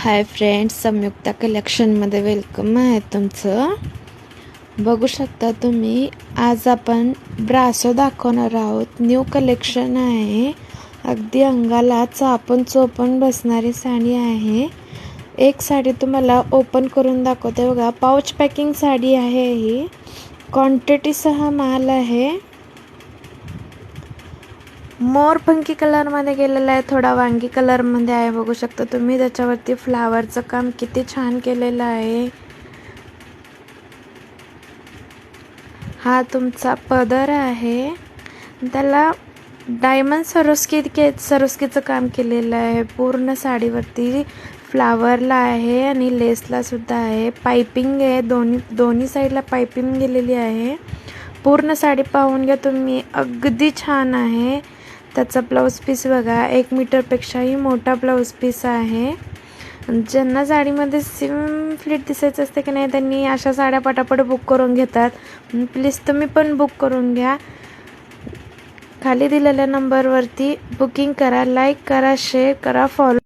Hi friends, संयुक्ता कलेक्शनमध्ये welcome आहे तुमचं. बघू शकता तुम्ही, आज आपण ब्रासो दाखवणार आहोत. न्यू कलेक्शन आहे. अगदी अंगाला चापून चोपून बसणारी साडी आहे. एक साडी तुम्हाला ओपन करून दाखवते बघा. पाउच पॅकिंग साडी आहे ही. क्वांटिटीसह माल आहे. मोर पंखी कलरमध्ये गेलेला आहे, थोडा वांगी कलरमध्ये आहे. बघू शकता तुम्ही, त्याच्यावरती फ्लावरचं काम किती छान केलेलं आहे. हा तुमचा पदर आहे, त्याला डायमंड सरोस्कीचं काम केलेलं आहे. पूर्ण साडीवरती फ्लावरला आहे आणि लेसला सुद्धा आहे. पाइपिंग आहे, दोन्ही साईडला पाइपिंग गेलेली आहे. पूर्ण साडी पाहून घ्या तुम्ही, अगदी छान आहे. त्याचा ब्लाऊज पीस बघा, 1 मीटरपेक्षाही मोठा ब्लाऊज पीस आहे. ज्यांना साडीमध्ये सिम्प्लिट दिसायचं असते की नाही, त्यांनी अशा साड्या पटापट बुक करून घेतात. प्लीज तुम्ही पण बुक करून घ्या. खाली दिलेल्या नंबरवरती बुकिंग करा, लाईक करा, शेअर करा, फॉलो